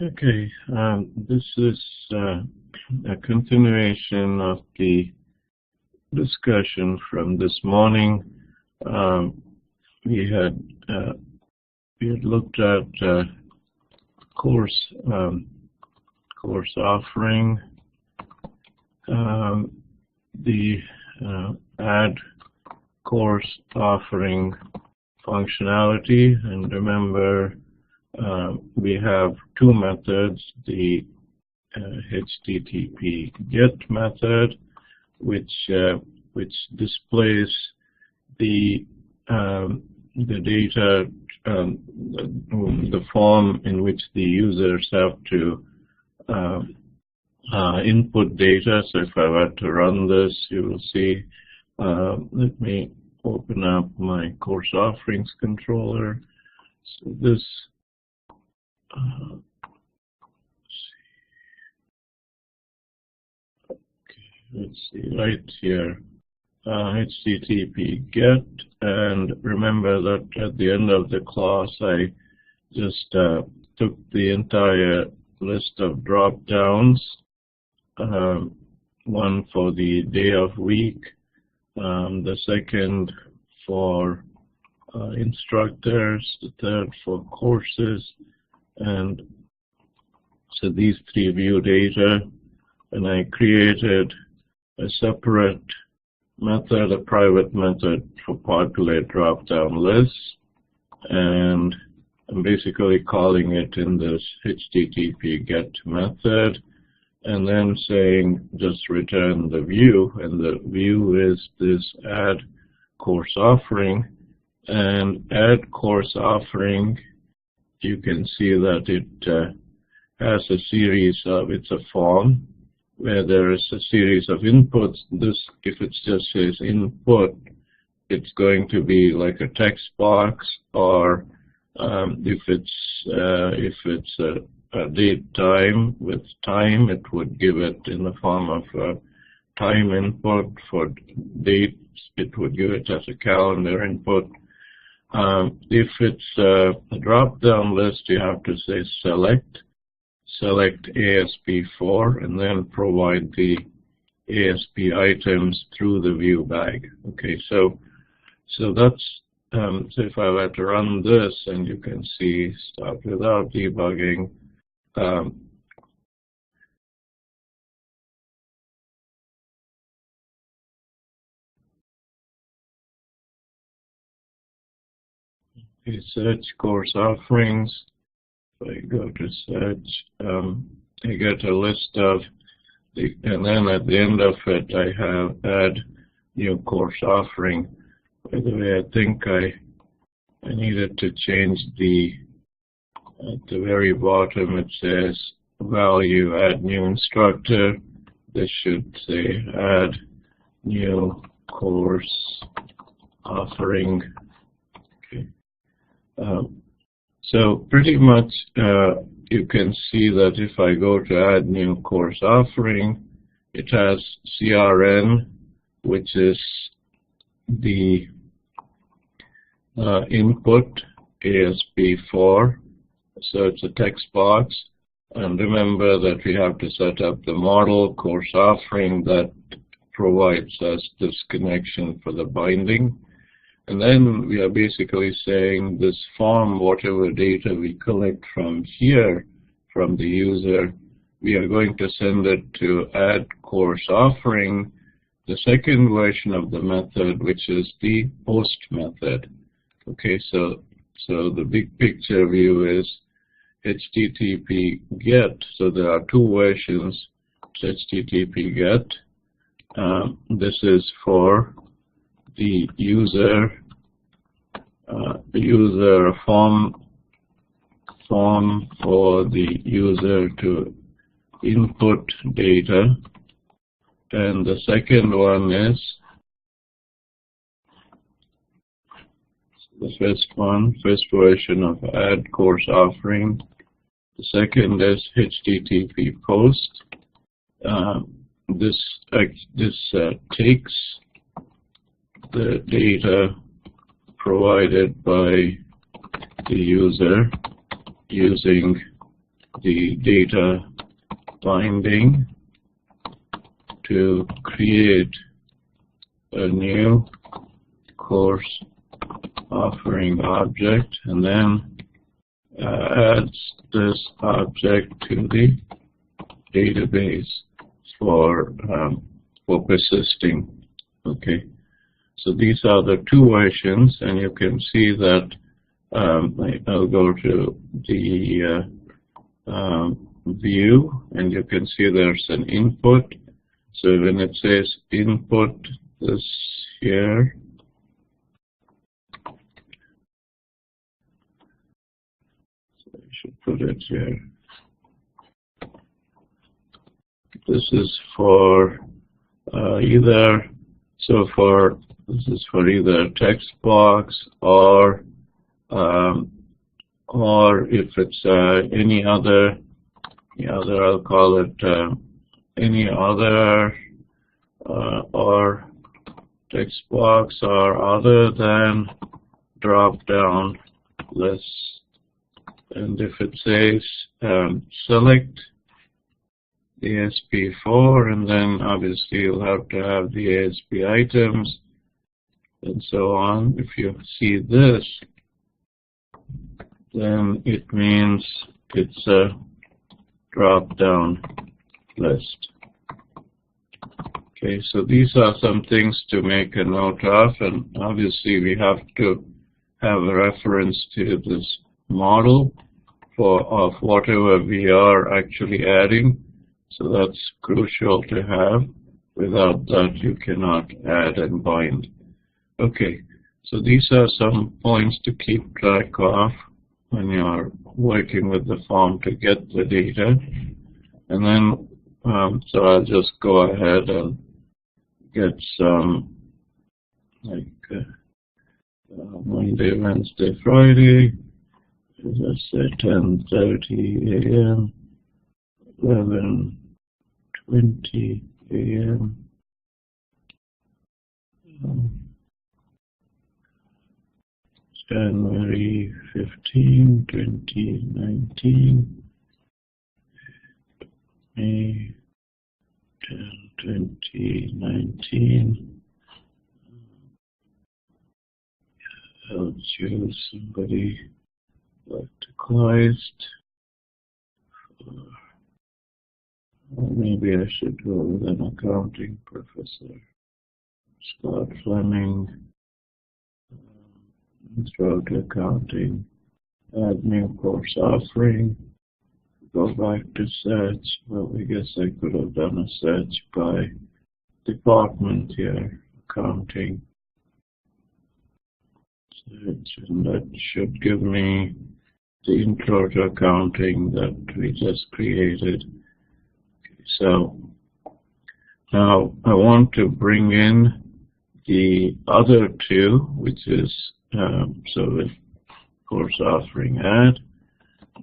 Okay, this is a continuation of the discussion from this morning. We had looked at course offering, the add course offering functionality, and remember we have two methods: the HTTP GET method, which displays the data, the form in which the users have to input data. So if I were to run this, you will see. Let me open up my course offerings controller. So this. Let's see right here, HTTP GET, and remember that at the end of the class I just took the entire list of drop downs, one for the day of week, the second for instructors, the third for courses, and so these three view data, and I created a separate method, a private method for populate drop-down lists, and I'm basically calling it in this HTTP GET method, and then saying just return the view, and the view is this add course offering, and add course offering, you can see that it has a series of, it's a form where there is a series of inputs. This, if it just says input, it's going to be like a text box, or if it's a date time with time, it would give it in the form of a time input. For dates, it would give it as a calendar input. If it's a drop-down list, you have to say select ASP4, and then provide the ASP items through the view bag. Okay, so that's so if I were to run this, and you can see start without debugging. Search course offerings. If I go to search, I get a list of and then at the end of it I have add new course offering. By the way, I think I needed to change the, at the very bottom it says value add new instructor. This should say add new course offering. Okay. So pretty much you can see that if I go to add new course offering, it has CRN, which is the input ASP4, so it's a text box. And remember that we have to set up the model course offering that provides us this connection for the binding. And then we are basically saying this form, whatever data we collect from here, from the user, we are going to send it to add course offering, the second version of the method, which is the post method. Okay, so the big picture view is HTTP GET. So there are two versions. HTTP GET. This is for the user form for the user to input data, and the second one is the first version of add course offering. The second is HTTP post. This takes the data provided by the user using the data binding to create a new course offering object, and then adds this object to the database for persisting. Okay, so these are the two versions, and you can see that I'll go to the view, and you can see there's an input. So when it says input this here, so I should put it here. This is for either text box or if it's any other, I'll call it any other or text box or other than drop down list. And if it says select the ASP4, and then obviously you'll have to have the ASP items and so on. If you see this, then it means it's a drop-down list. Okay, so these are some things to make a note of, and obviously we have to have a reference to this model of whatever we are actually adding. So that's crucial to have. Without that, you cannot add and bind. Okay, so these are some points to keep track of when you are working with the form to get the data. And then, so I'll just go ahead and get some, like Monday, Wednesday, Friday, as I said, 10:30 a.m., 11:20 a.m. January 15, 2019, May 10, 2019. I'll choose somebody verticalized. Or maybe I should go with an accounting professor, Scott Fleming. Intro to accounting, add new course offering, go back to search. Well, I guess I could have done a search by department here, accounting. Search, and that should give me the intro to accounting that we just created. Okay, so now I want to bring in the other two, which is so with course offering add,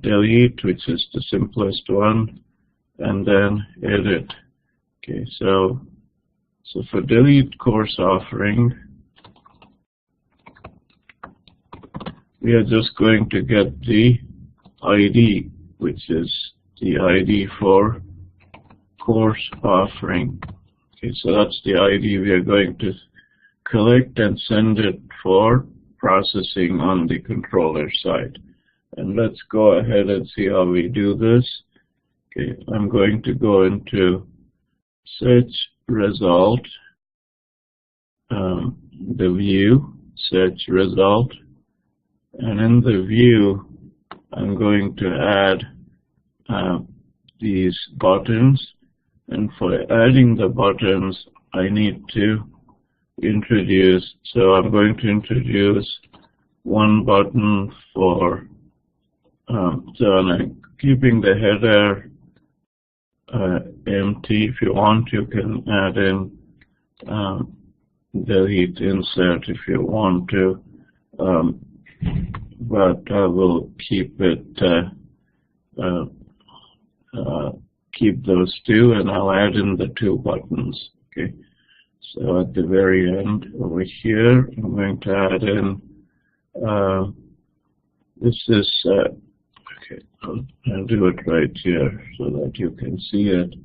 delete, which is the simplest one, and then edit. Okay, so for delete course offering, we are just going to get the ID, which is the ID for course offering. Okay, so that's the ID we are going to collect and send it for processing on the controller side. And let's go ahead and see how we do this. Okay, I'm going to go into search result, the view, search result, and in the view I'm going to add these buttons, and for adding the buttons I need to introduce, so I'm going to introduce one button for, so I'm keeping the header empty. If you want, you can add in delete insert if you want to, but I will keep it, keep those two, and I'll add in the two buttons. Okay. So at the very end over here, I'm going to add in, this is, Okay, I'll do it right here so that you can see it.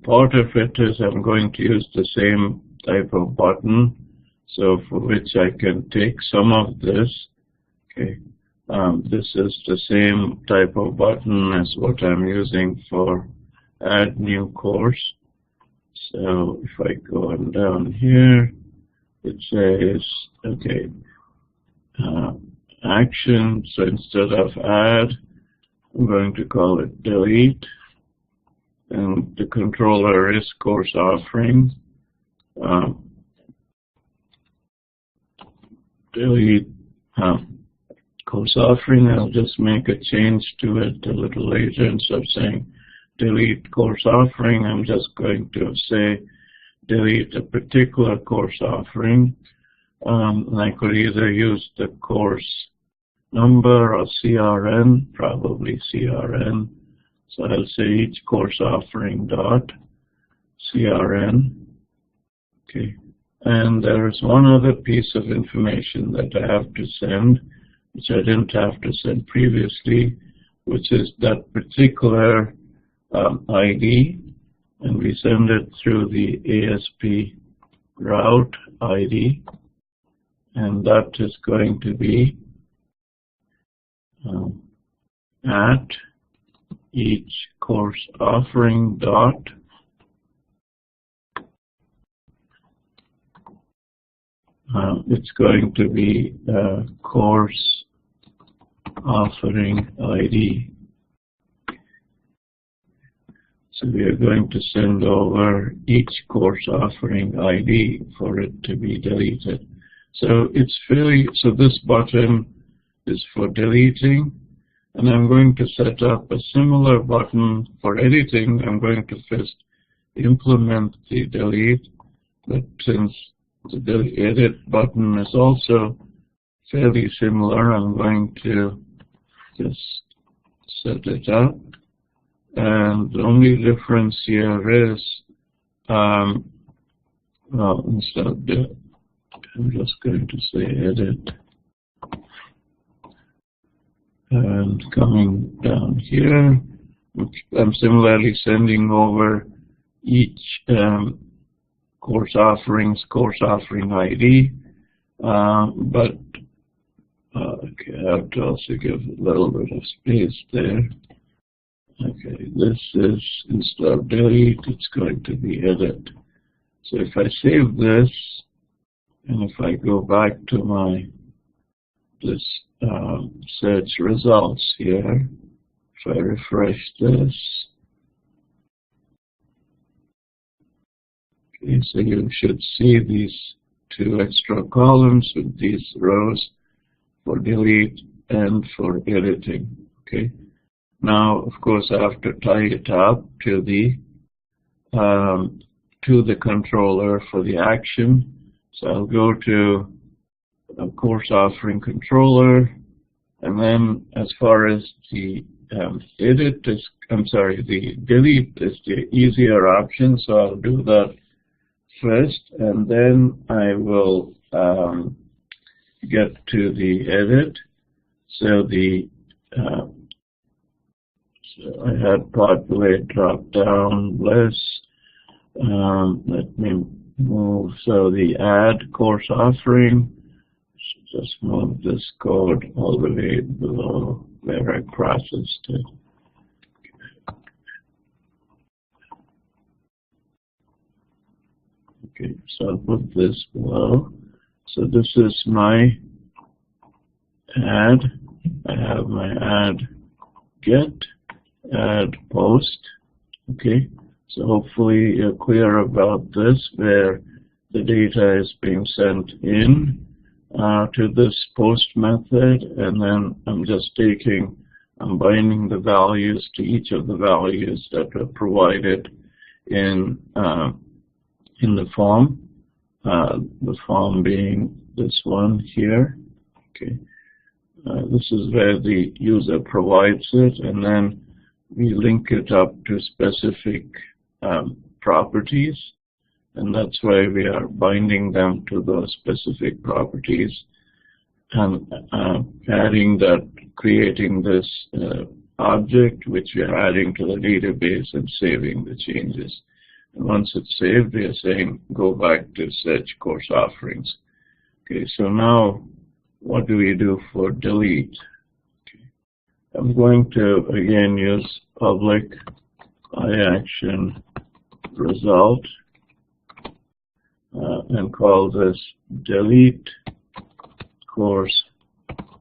Part of it is I'm going to use the same type of button, so for which I can take some of this. Okay, this is the same type of button as what I'm using for add new course. So if I go on down here, it says, okay, action. So instead of add, I'm going to call it delete. And the controller is course offering. Delete course offering. I'll just make a change to it a little later. Instead of saying delete course offering, I'm just going to say delete a particular course offering. And I could either use the course number or CRN, probably CRN. So I'll say each course offering dot CRN. Okay. And there's one other piece of information that I have to send, which I didn't have to send previously, which is that particular ID, and we send it through the ASP route ID, and that is going to be at each course offering dot it's going to be course offering ID. So we are going to send over each course offering ID for it to be deleted. So it's so this button is for deleting, and I'm going to set up a similar button for editing. I'm going to first implement the delete, but since the edit button is also fairly similar, I'm going to just set it up. And the only difference here is, well, instead of that, I'm just going to say edit. And coming down here, I'm similarly sending over each course offering ID, but okay, I have to also give a little bit of space there. Okay, this is instead of delete, it's going to be edit. So if I save this, and if I go back to my search results here, if I refresh this, okay, so you should see these two extra columns with these rows for delete and for editing. Okay. Now, of course, I have to tie it up to the controller for the action. So I'll go to a course offering controller, and then as far as the edit is, the delete is the easier option. So I'll do that first, and then I will get to the edit. So the so I had populate drop down list. Let me move. So the add course offering. Just move this code all the way below where I processed it. Okay, so I'll put this below. So this is my add. I have my add get, add post. Okay, so hopefully you're clear about this, where the data is being sent in to this post method, and then I'm just I'm binding the values to each of the values that are provided in the form. The form being this one here. Okay, this is where the user provides it, and then we link it up to specific properties. And that's why we are binding them to those specific properties and adding that creating this object which we are adding to the database and saving the changes. And once it's saved, we are saying go back to search course offerings. Okay, so now what do we do for delete? Okay. I'm going to again use public iAction result and call this delete course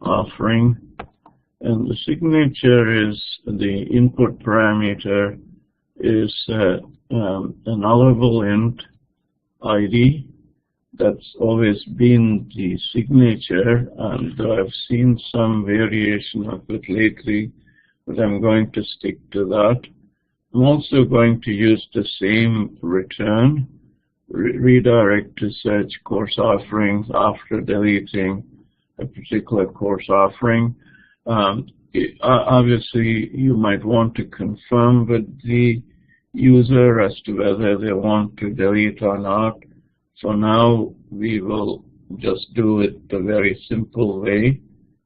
offering, and the signature is the input parameter is a nullable int ID. That's always been the signature, and I've seen some variation of it lately, but I'm going to stick to that. I'm also going to use the same return, redirect to search course offerings after deleting a particular course offering. Obviously, you might want to confirm with the user as to whether they want to delete or not. For now, we will just do it the very simple way,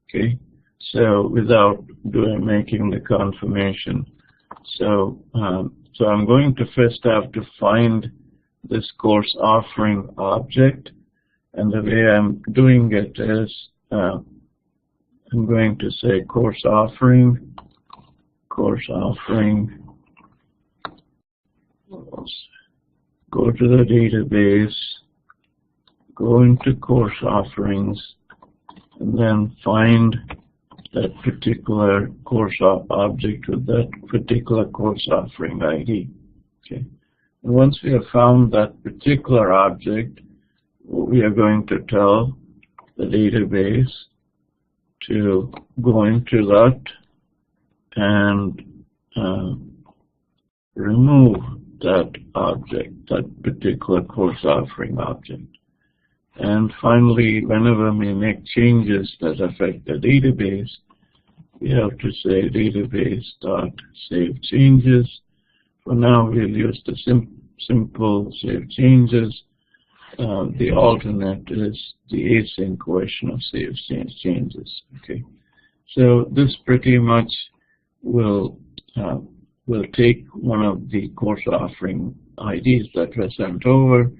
okay? So without making the confirmation. So I'm going to first have to find this course offering object, and the way I'm doing it is I'm going to say course offering. Go to the database, go into course offerings, and then find that particular course object with that particular course offering ID. Okay. And once we have found that particular object, we are going to tell the database to go into that and remove that object, that particular course offering object. And finally, whenever we make changes that affect the database, we have to say database.save changes. For now, we'll use the simple save changes. The alternate is the async version of save changes. Okay, so this pretty much will take one of the course offering IDs that were sent over,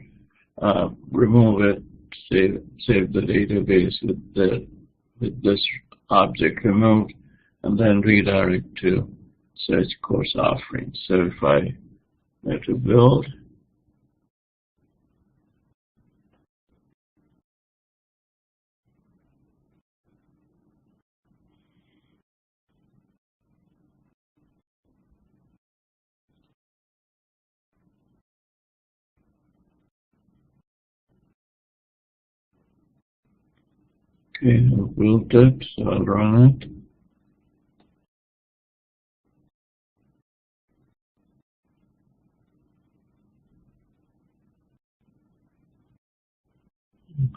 remove it, save the database with this object removed, and then redirect to search course offerings. So if I go to build, okay, I've built it, so I'll run it.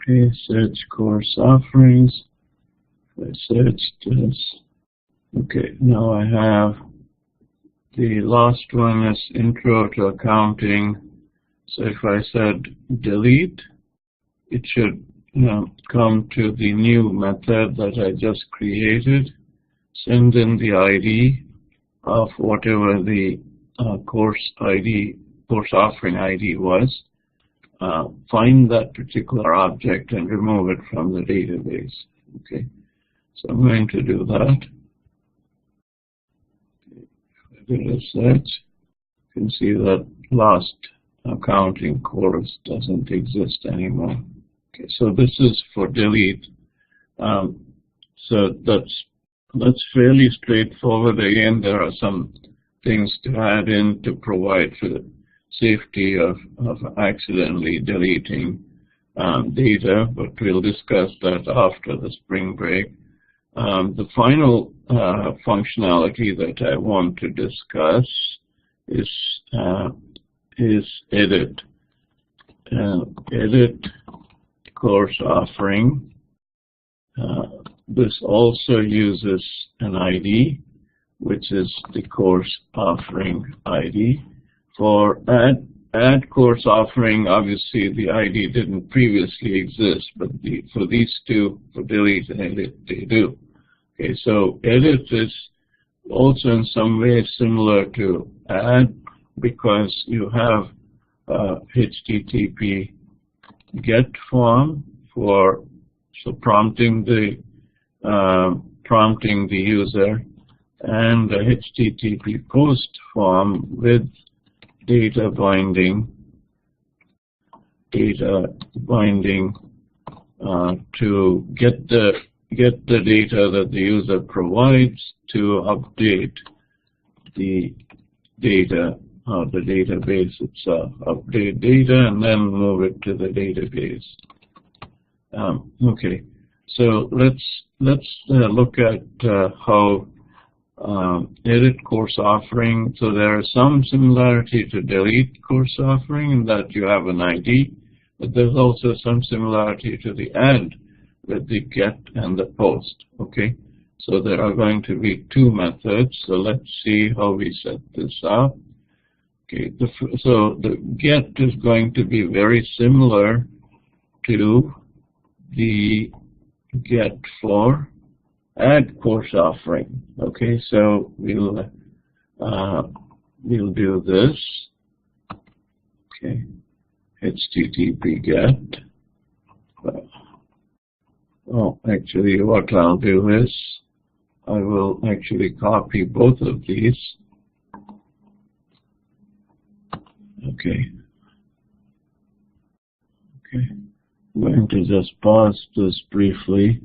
Okay, search course offerings. I searched this. Okay, now I have the last one is intro to accounting. So if I said delete, it should come to the new method that I just created, send in the ID of whatever the course offering ID was, find that particular object and remove it from the database. Okay, so I'm going to do that. If I do a search, you can see that last accounting course doesn't exist anymore. Okay, so this is for delete. So that's fairly straightforward. Again, there are some things to add in to provide for the safety of accidentally deleting data, but we'll discuss that after the spring break. The final functionality that I want to discuss is edit. Edit course offering. This also uses an ID, which is the course offering ID. For add course offering, obviously the ID didn't previously exist, but for these two, for delete and edit, they do. Okay, so edit is also in some way similar to add because you have HTTP GET form for prompting the user, and the HTTP POST form with data binding to get the data that the user provides to update the data of the database itself. Update data and then move it to the database. Okay, so let's look at how edit course offering. So there is some similarity to delete course offering in that you have an ID, but there's also some similarity to the add with the get and the post. Okay, so there are going to be two methods. So let's see how we set this up. Okay, so the get is going to be very similar to the get for add course offering. Okay, so we'll do this. Okay, HTTP get. Oh, actually, what I'll do is I will actually copy both of these. Okay. Okay. I'm going to just pause this briefly.